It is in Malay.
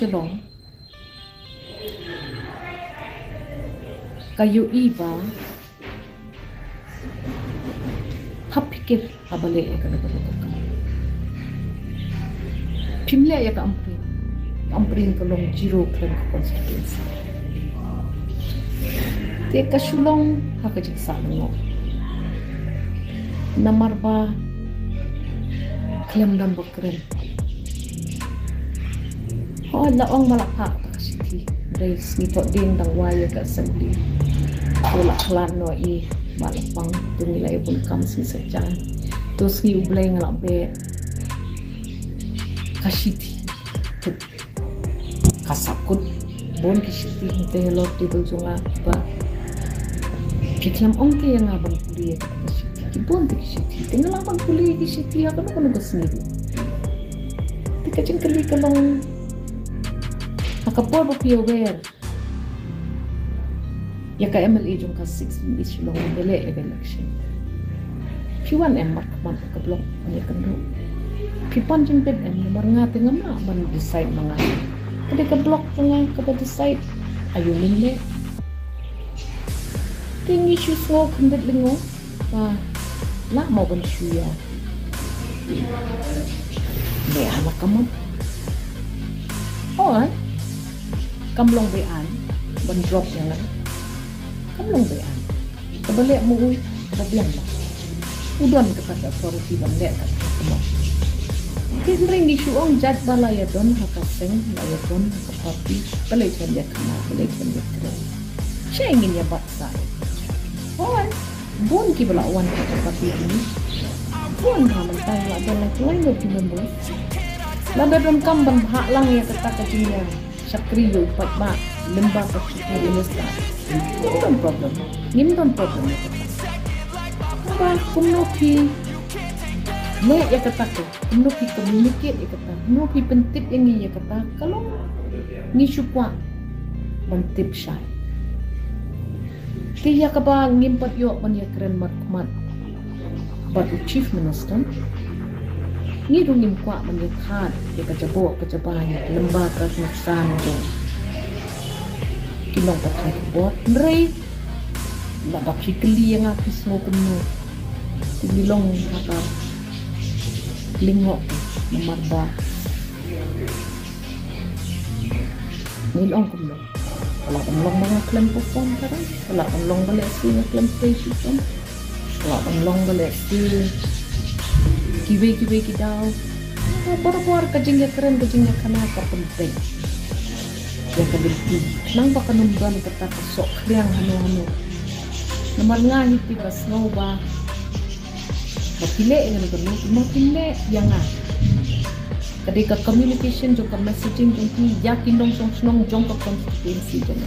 Shillong kayu iba hapikir abale ya kana pimle ya ka amprin kalong zero plan constituency te ka Shillong hakajik sango namar ba klem dan bakren laong malakak kasiti race ni to ding dang waya ka assembly wala klan no i malapang tunilay pun kam si sajan tos ni ublay nga be kasiti kasakut bon kasiti te lo tibul junga ba kitlam ongke yang abang kuliah kasiti bon kasiti tinggal abang kuliah kasiti akan kono kasini tikacing kali kalong akapor ba piyower ya ka MLA jung ka 6 di Shillong bele election piwan mat man ka blok ya kendo pipan jing pet nomor ngate ngama ban decide mga kade ka blok nga ka decide ayo minle ting issue so kundet lingo la mo ban shuya be anak kamu kamlong bean ban drop yang kamlong bean kabalik mo uy problem ba udon kepada authority ban lek ka mo kinring di suong jat balaya don hakaseng laya don kapati balay chandya kana balay chandya kre siya ingin ya batsa bon ki bala wan ka kapati ini bon raman tayo ada lain do remember lada don kamban hak lang ya kata kajinya sakri yo pat ba lembah pasuknya minister ngim problem apa kumnopi le ya kata ko kumnopi communicate ya kata kumnopi pentip yang ya kata kalau ni supwa mentip syai tiya ka ba ngimpat yo man ya keren mat but chief minister ni rungim kwa menyekat ya kajabo kajabanya lembah kasuksan tu kinong patay bot nrei nabak sikli yang apis mo kuno tilong haka lingo namarba nilong kuno wala long mga klem perform karon wala long balik si nga klem president wala long balik si kiwe kidaw baru kajingnya keren kajingnya kana ka penting ya kadilti nang baka numban kata kasok kriang hanu namar nga hiti bas no ba mapile nga gano mapile yang nga kadika communication jo ka messaging jong yakin dong song jong ka constituency jong